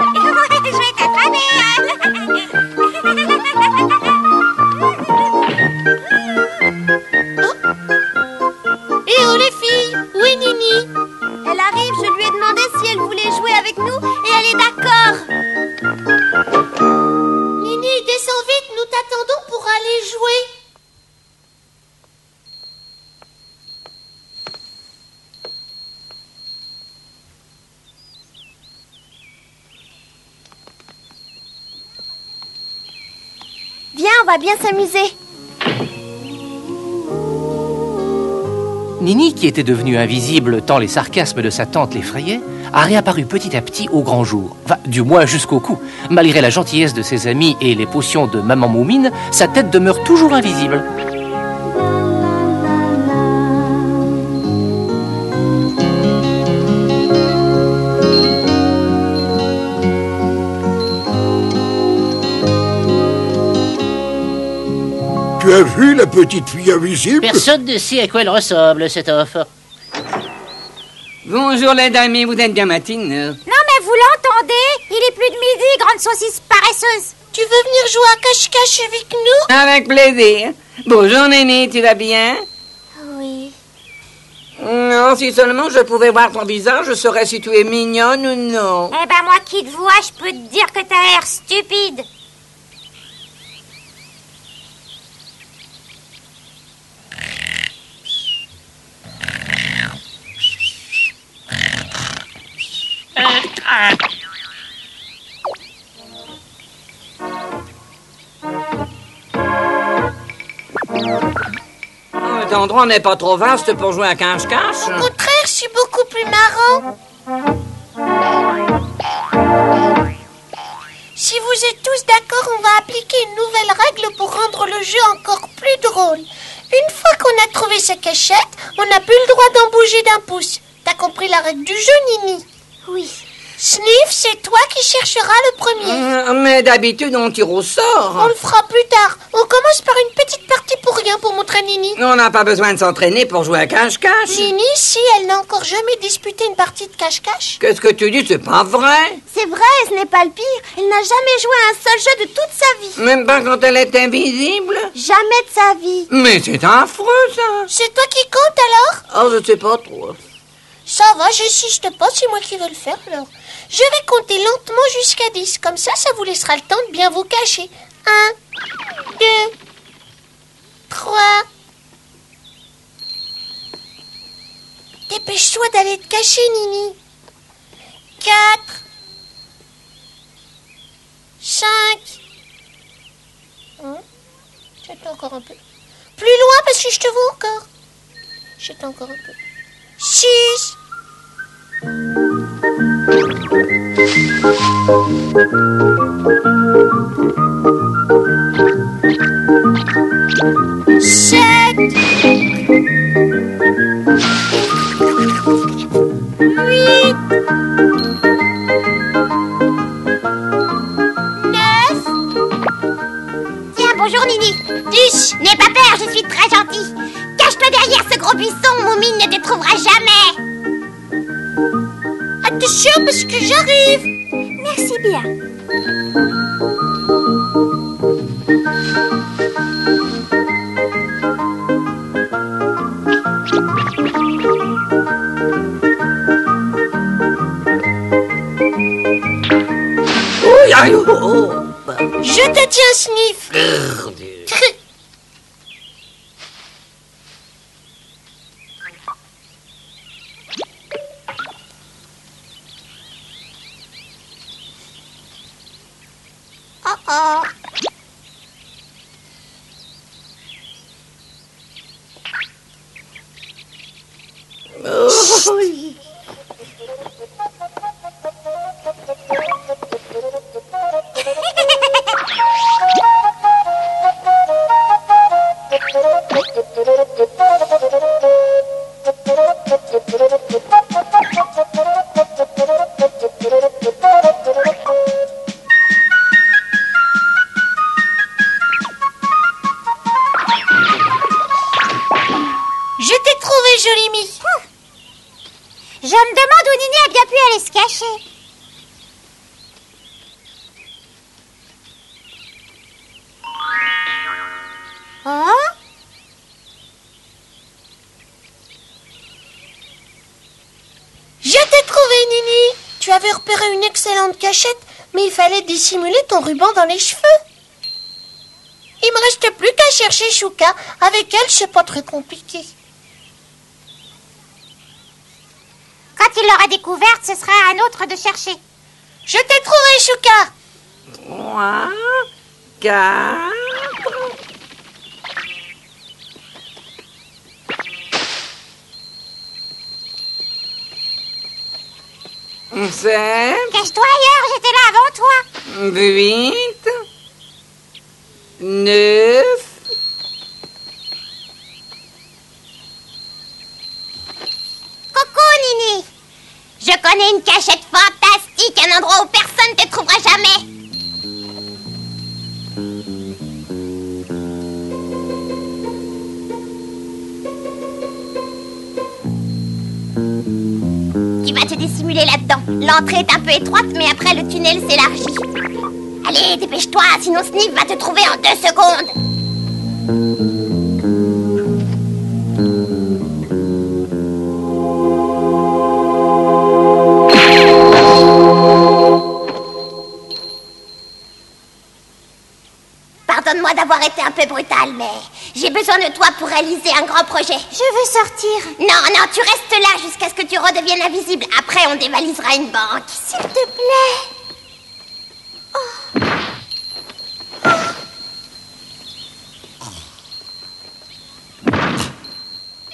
Je vais t'attraper. Eh oh les filles, où est Nini? Elle arrive, je lui ai demandé si elle voulait jouer avec nous et elle est d'accord. Nini, descends vite, nous t'attendons pour aller jouer. Viens, on va bien s'amuser. Nini, qui était devenue invisible tant les sarcasmes de sa tante l'effrayaient, a réapparu petit à petit au grand jour. Enfin, du moins jusqu'au cou. Malgré la gentillesse de ses amis et les potions de Maman Moumine, sa tête demeure toujours invisible. Tu as vu la petite fille invisible? Personne ne sait à quoi elle ressemble, cette offre. Bonjour les amis, vous êtes bien matineux. Non mais vous l'entendez? Il est plus de midi, grande saucisse paresseuse. Tu veux venir jouer à cache-cache avec nous? Avec plaisir. Bonjour Néné, tu vas bien? Oui. Non, si seulement je pouvais voir ton visage, je saurais si tu es mignonne ou non. Eh ben moi qui te vois, je peux te dire que t'as l'air stupide. Cet endroit n'est pas trop vaste pour jouer à cache-cache. Au contraire, c'est beaucoup plus marrant. Si vous êtes tous d'accord, on va appliquer une nouvelle règle pour rendre le jeu encore plus drôle. Une fois qu'on a trouvé sa cachette, on n'a plus le droit d'en bouger d'un pouce. T'as compris la règle du jeu, Nini? Oui. Sniff, c'est toi qui chercheras le premier. Mais d'habitude, on tire au sort. On le fera plus tard. On commence par une petite partie pour rien pour montrer à Nini. On n'a pas besoin de s'entraîner pour jouer à cache-cache. Nini, si elle n'a encore jamais disputé une partie de cache-cache. Qu'est-ce que tu dis? C'est pas vrai. C'est vrai, ce n'est pas le pire. Elle n'a jamais joué à un seul jeu de toute sa vie. Même pas quand elle est invisible. Jamais de sa vie. Mais c'est affreux, ça. C'est toi qui compte alors? Oh, je sais pas trop. Ça va, j'insiste pas, c'est moi qui veux le faire alors. Je vais compter lentement jusqu'à 10. Comme ça vous laissera le temps de bien vous cacher. 1, 2, 3. Dépêche-toi d'aller te cacher, Nini. 4, 5. J'attends encore un peu. Plus loin parce que je te vois encore. J'attends encore un peu. 6. 7. 8. 9. Tiens, bonjour Nini. 10. N'aie pas peur, je suis très gentille. Cache-toi derrière ce gros buisson, Moumine ne te trouvera jamais. Attention parce que j'arrive. Merci bien. Je te tiens, Sniff. Oh. Je t'ai trouvé, jolie Mie. Je me demande où Nini a bien pu aller se cacher. J'avais repéré une excellente cachette, mais il fallait dissimuler ton ruban dans les cheveux. Il me reste plus qu'à chercher Chouka. Avec elle, c'est pas très compliqué. Quand il l'aura découverte, ce sera à un autre de chercher. Je t'ai trouvé, Chouka. 3, 4... 7... Cache-toi ailleurs, j'étais là avant toi. 8... 9... Coucou, Nini. Je connais une cachette fantastique, un endroit où personne ne te trouvera jamais. Tu vas te dissimuler là-dedans. L'entrée est un peu étroite, mais après le tunnel s'élargit. Allez, dépêche-toi, sinon Sniff va te trouver en 2 secondes. Pardonne-moi d'avoir été un peu brutale, mais j'ai besoin de toi pour réaliser un grand projet. Je veux sortir. Non, non, tu restes là jusqu'à ce que tu redeviennes invisible. Après, on dévalisera une banque. S'il te plaît.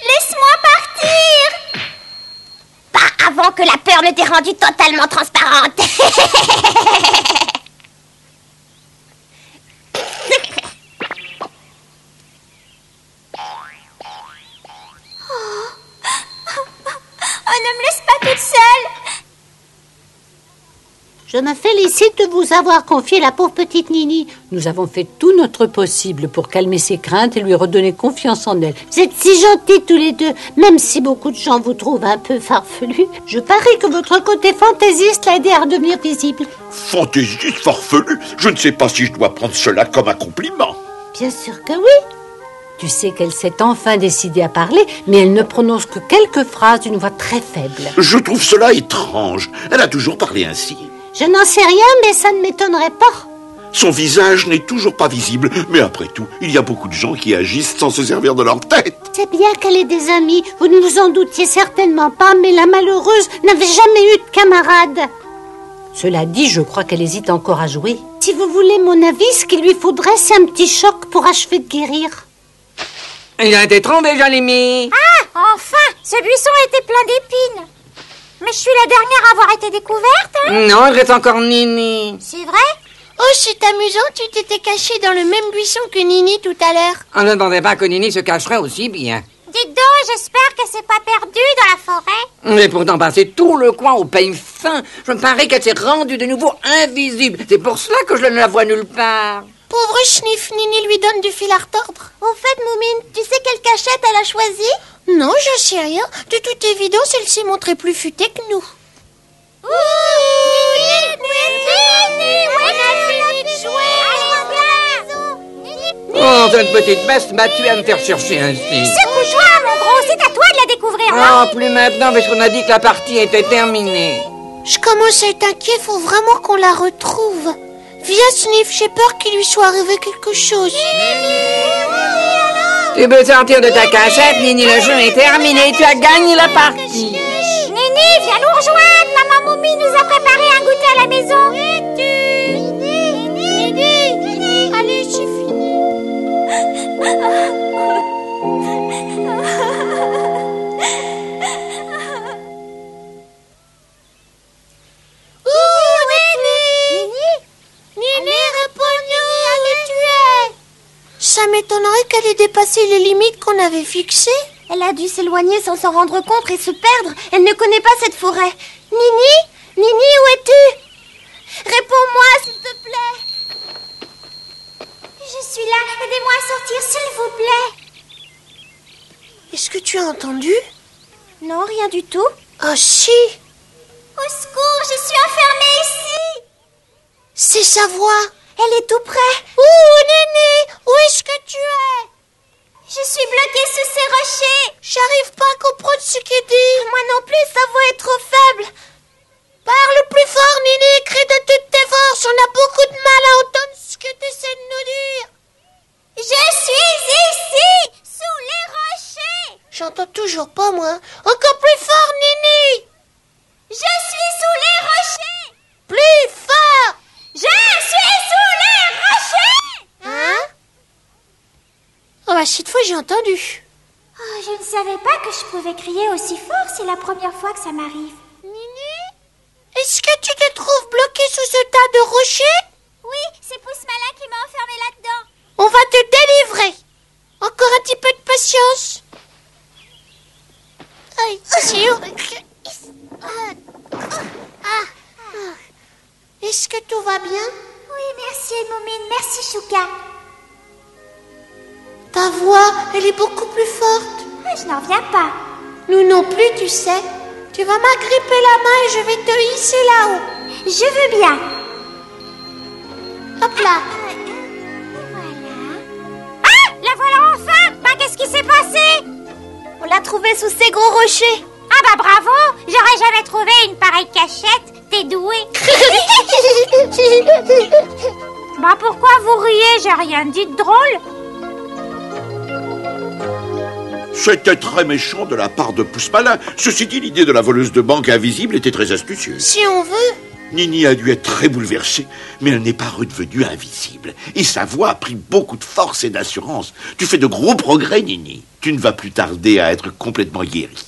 Laisse-moi partir. Pas avant que la peur ne t'ait rendue totalement transparente. Je me félicite de vous avoir confié la pauvre petite Nini. Nous avons fait tout notre possible pour calmer ses craintes et lui redonner confiance en elle. Vous êtes si gentils tous les deux, même si beaucoup de gens vous trouvent un peu farfelu. Je parie que votre côté fantaisiste l'a aidé à redevenir visible. Fantaisiste, farfelu? Je ne sais pas si je dois prendre cela comme un compliment. Bien sûr que oui. Tu sais qu'elle s'est enfin décidée à parler, mais elle ne prononce que quelques phrases d'une voix très faible. Je trouve cela étrange. Elle a toujours parlé ainsi. Je n'en sais rien, mais ça ne m'étonnerait pas. Son visage n'est toujours pas visible, mais après tout, il y a beaucoup de gens qui agissent sans se servir de leur tête. C'est bien qu'elle ait des amis. Vous ne vous en doutiez certainement pas, mais la malheureuse n'avait jamais eu de camarade. Cela dit, je crois qu'elle hésite encore à jouer. Si vous voulez mon avis, ce qu'il lui faudrait, c'est un petit choc pour achever de guérir. Il a été trompé, Jalimi. Ah, enfin, ce buisson était plein d'épines. Mais je suis la dernière à avoir été découverte, hein? Non, il reste encore Nini. C'est vrai? Oh, c'est amusant, tu t'étais caché dans le même buisson que Nini tout à l'heure. On ne demandait pas que Nini se cacherait aussi bien. Dites donc, j'espère que c'est pas perdu dans la forêt. On est pourtant passé tout le coin au peigne fin. Je me parie qu'elle s'est rendue de nouveau invisible. C'est pour cela que je ne la vois nulle part. Pauvre Sniff, Nini lui donne du fil à retordre. Au fait, Moumine, tu sais quelle cachette elle a choisie? Non, je sais rien. De toute évidence, elle s'est montrée plus futée que nous. On a fini de jouer. Oh, cette petite bête m'a tué à me faire chercher ainsi. Secoue-toi, mon gros, c'est à toi de la découvrir, Oh, hein? plus maintenant, parce qu'on a dit que la partie était terminée. Je commence à être inquiet, faut vraiment qu'on la retrouve. Viens, Sniff, j'ai peur qu'il lui soit arrivé quelque chose. Tu peux sortir de ta cachette, Nini, le jeu est terminé, tu as gagné la partie. Nini, viens nous rejoindre. Maman Moumi nous a préparé un goûter à la maison. Nini. Allez, c'est fini. Nini, réponds-nous, où tu es? Ça m'étonnerait qu'elle ait dépassé les limites qu'on avait fixées. Elle a dû s'éloigner sans s'en rendre compte et se perdre. Elle ne connaît pas cette forêt. Nini, où es-tu? Réponds-moi, s'il te plaît. Je suis là. Aidez-moi à sortir, s'il vous plaît. Est-ce que tu as entendu? Non, rien du tout. Oh, si. Au secours, je suis enfermée ici. C'est sa voix. Elle est tout près. Ouh, Nini, où est-ce que tu es? Je suis bloquée sous ces rochers. J'arrive pas à comprendre ce qu'il dit. Moi non plus, sa voix est trop faible. Parle plus fort, Nini, crie de toutes tes forces. On a beaucoup de mal à entendre ce que tu essaies de nous dire. Je suis ici, sous les rochers. J'entends toujours pas, moi. Encore plus fort, Nini. Je suis sous les rochers. Plus fort. Je suis sous les rochers. Hein? Oh bah, cette fois, j'ai entendu. Oh, je ne savais pas que je pouvais crier aussi fort. C'est la première fois que ça m'arrive. Nini, est-ce que tu te trouves bloqué sous ce tas de rochers? Oui, c'est Pousse-Malin qui m'a enfermé là-dedans. On va te délivrer. Encore un petit peu de patience. Aïe, Est-ce que tout va bien? Oui, merci Moumine, merci Chouka. Ta voix, elle est beaucoup plus forte. Ah, je n'en reviens pas. Nous non plus, tu sais. Tu vas m'agripper la main et je vais te hisser là-haut. Je veux bien. Hop là. Voilà. Ah, la voilà enfin. Bah, qu'est-ce qui s'est passé? On l'a trouvée sous ces gros rochers. Ah bah bravo, j'aurais jamais trouvé une pareille cachette. T'es doué. Bah pourquoi vous riez? J'ai rien dit de drôle. C'était très méchant de la part de Pousse-Malin. Ceci dit, l'idée de la voleuse de banque invisible était très astucieuse. Si on veut. Nini a dû être très bouleversée, mais elle n'est pas redevenue invisible. Et sa voix a pris beaucoup de force et d'assurance. Tu fais de gros progrès, Nini. Tu ne vas plus tarder à être complètement guérie.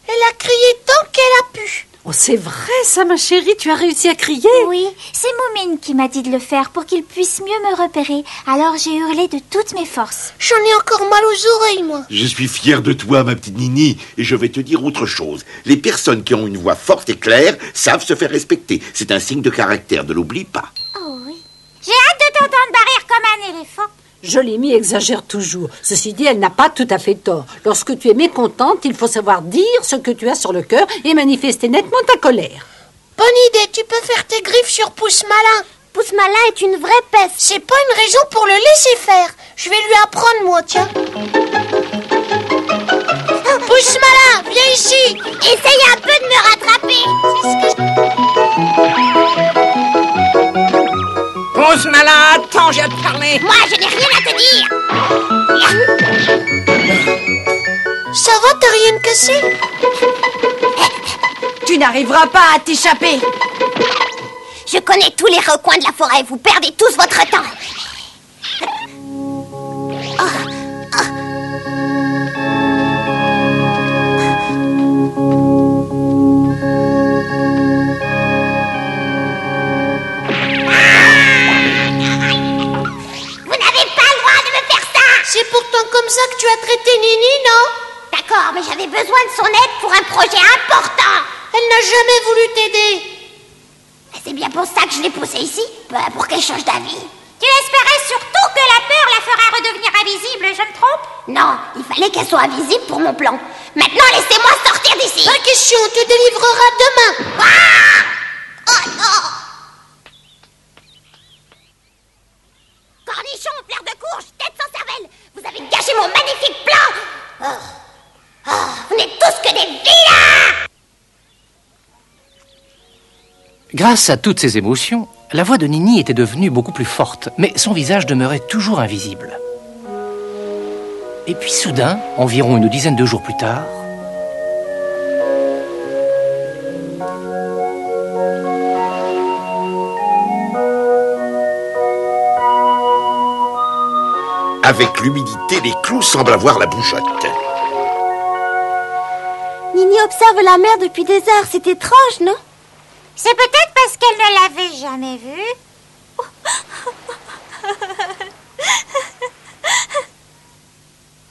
Elle a crié tant qu'elle a pu. Oh, c'est vrai ça, ma chérie, tu as réussi à crier? Oui, c'est Moumine qui m'a dit de le faire pour qu'il puisse mieux me repérer. Alors j'ai hurlé de toutes mes forces. J'en ai encore mal aux oreilles, moi. Je suis fier de toi, ma petite Nini, et je vais te dire autre chose. Les personnes qui ont une voix forte et claire savent se faire respecter. C'est un signe de caractère, ne l'oublie pas. Oh oui. J'ai hâte de t'entendre barrir comme un éléphant. Jolimi exagère toujours. Ceci dit, elle n'a pas tout à fait tort. Lorsque tu es mécontente, il faut savoir dire ce que tu as sur le cœur et manifester nettement ta colère. Bonne idée, tu peux faire tes griffes sur Pousse-Malin. Pousse-Malin est une vraie peste. C'est pas une raison pour le laisser faire. Je vais lui apprendre, moi, tiens. Pousse-Malin, viens ici. Essaye un peu de me rattraper. Pousse-Malin, attends, j'ai à te parler. Moi, je n'ai rien à te dire. Ça va, t'as rien de cassé? Tu n'arriveras pas à t'échapper. Je connais tous les recoins de la forêt. Vous perdez tous votre temps. C'est pourtant comme ça que tu as traité Nini, non? D'accord, mais j'avais besoin de son aide pour un projet important. Elle n'a jamais voulu t'aider. C'est bien pour ça que je l'ai poussée ici, pour qu'elle change d'avis. Tu espérais surtout que la peur la ferait redevenir invisible, je me trompe? Non, il fallait qu'elle soit invisible pour mon plan. Maintenant, laissez-moi sortir d'ici. Pas question, on te délivrera demain. Ah! Oh non! Cornichon, fleur de courge, tête sans cervelle, vous avez gâché mon magnifique plan. Vous n'êtes tous que des vilains! Grâce à toutes ces émotions, la voix de Nini était devenue beaucoup plus forte, mais son visage demeurait toujours invisible. Et puis soudain, environ une dizaine de jours plus tard, Avec l'humidité, les clous semblent avoir la bougeotte. Nini observe la mer depuis des heures, c'est étrange, non? C'est peut-être parce qu'elle ne l'avait jamais vue.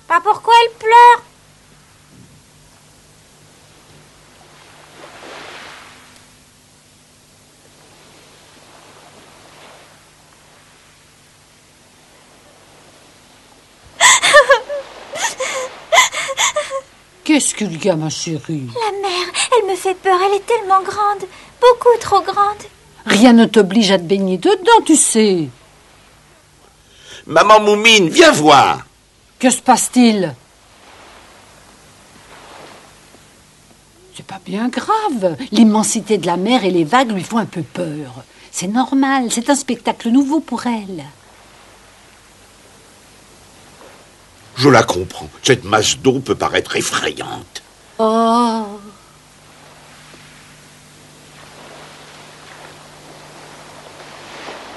Pas pourquoi elle pleure. Qu'est-ce qu'il y a, ma chérie? La mer, elle me fait peur, elle est tellement grande, beaucoup trop grande. Rien ne t'oblige à te baigner dedans, tu sais. Maman Moumine, viens voir. Que se passe-t-il? C'est pas bien grave. L'immensité de la mer et les vagues lui font un peu peur. C'est normal, c'est un spectacle nouveau pour elle. Je la comprends. Cette masse d'eau peut paraître effrayante. Oh.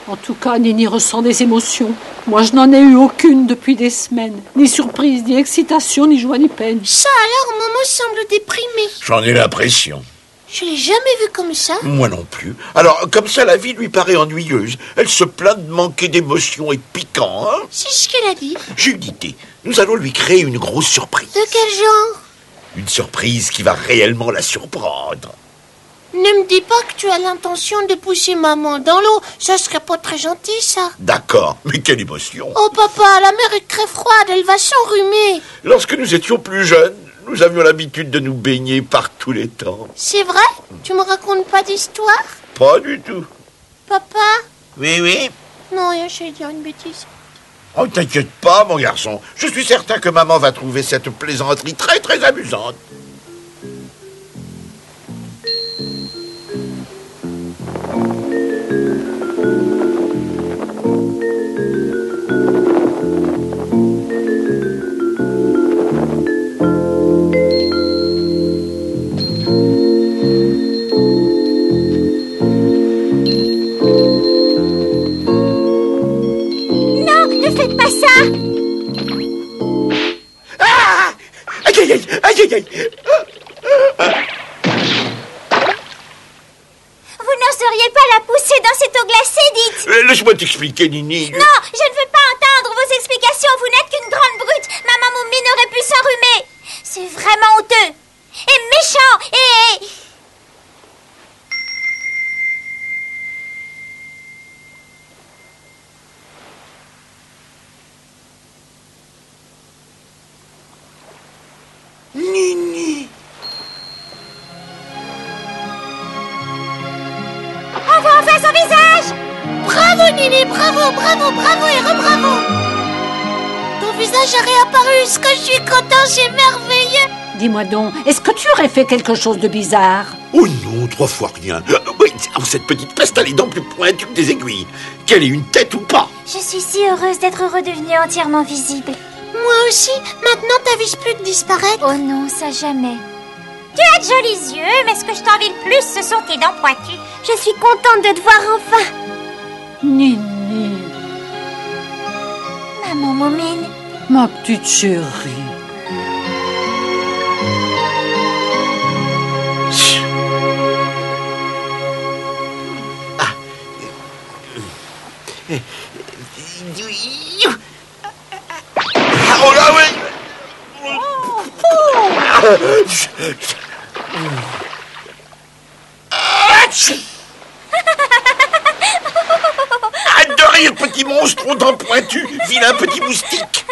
En tout cas, Nini ressent des émotions. Moi, je n'en ai eu aucune depuis des semaines. Ni surprise, ni excitation, ni joie, ni peine. Ça alors, maman semble déprimée. J'en ai l'impression. Je l'ai jamais vue comme ça. Moi non plus. Alors, comme ça, la vie lui paraît ennuyeuse. Elle se plaint de manquer d'émotion et de piquant, hein? C'est ce qu'elle a dit. J'ai une idée. Nous allons lui créer une grosse surprise. De quel genre? Une surprise qui va réellement la surprendre. Ne me dis pas que tu as l'intention de pousser maman dans l'eau. Ça serait pas très gentil, ça. D'accord, mais quelle émotion. Oh papa, la mer est très froide, elle va s'enrhumer. Lorsque nous étions plus jeunes, nous avions l'habitude de nous baigner par tous les temps. C'est vrai? Tu me racontes pas d'histoire? Pas du tout. Papa? Oui, oui. Non, rien, je vais dire une bêtise. Oh, t'inquiète pas, mon garçon. Je suis certain que maman va trouver cette plaisanterie très, très amusante. Aïe, aïe, aïe. Vous n'oseriez pas la pousser dans cette eau glacée, dites? Laisse-moi t'expliquer, Nini. Non, je ne veux pas entendre vos explications. Vous n'êtes qu'une grande brute. Maman Moumine aurait pu s'enrhumer. C'est vraiment honteux. Et méchant. Et... Nini. On voit enfin son visage. Bravo, Nini, bravo, bravo, bravo et rebravo. Ton visage a réapparu. Ce que je suis content, c'est merveilleux. Dis-moi donc, est-ce que tu aurais fait quelque chose de bizarre? Oh non, 3 fois rien. Oui, cette petite peste a les dents plus pointues que des aiguilles. Qu'elle ait une tête ou pas. Je suis si heureuse d'être redevenu entièrement visible. Moi aussi. Maintenant, t'avises plus de disparaître. Oh non, ça jamais. Tu as de jolis yeux, mais ce que je t'envie le plus, ce sont tes dents pointues. Je suis contente de te voir enfin. Nini, Maman Moumine. ma petite chérie. Oh là, oui. Arrête de rire, petit monstre aux dents pointues, vilain petit moustique.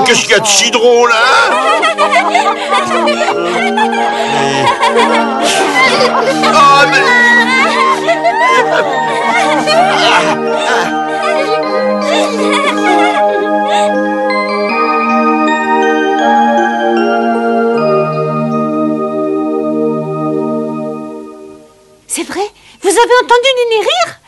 Qu'est-ce qu'il y a de si drôle, hein? Oh, mais... C'est vrai? Vous avez entendu Nini rire?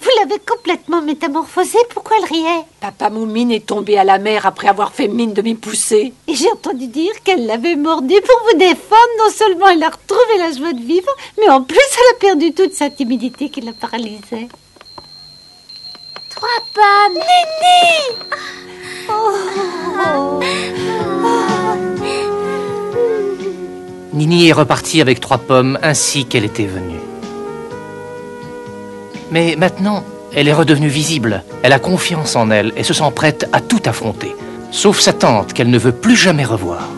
Vous l'avez complètement métamorphosée. Pourquoi elle riait? Papa Moumine est tombé à la mer après avoir fait mine de m'y pousser. Et j'ai entendu dire qu'elle l'avait mordu pour vous défendre. Non seulement elle a retrouvé la joie de vivre, mais en plus elle a perdu toute sa timidité qui la paralysait. 3 pommes. Nini! Nini est repartie avec 3 pommes ainsi qu'elle était venue. Mais maintenant, elle est redevenue visible. Elle a confiance en elle et se sent prête à tout affronter. Sauf sa tante qu'elle ne veut plus jamais revoir.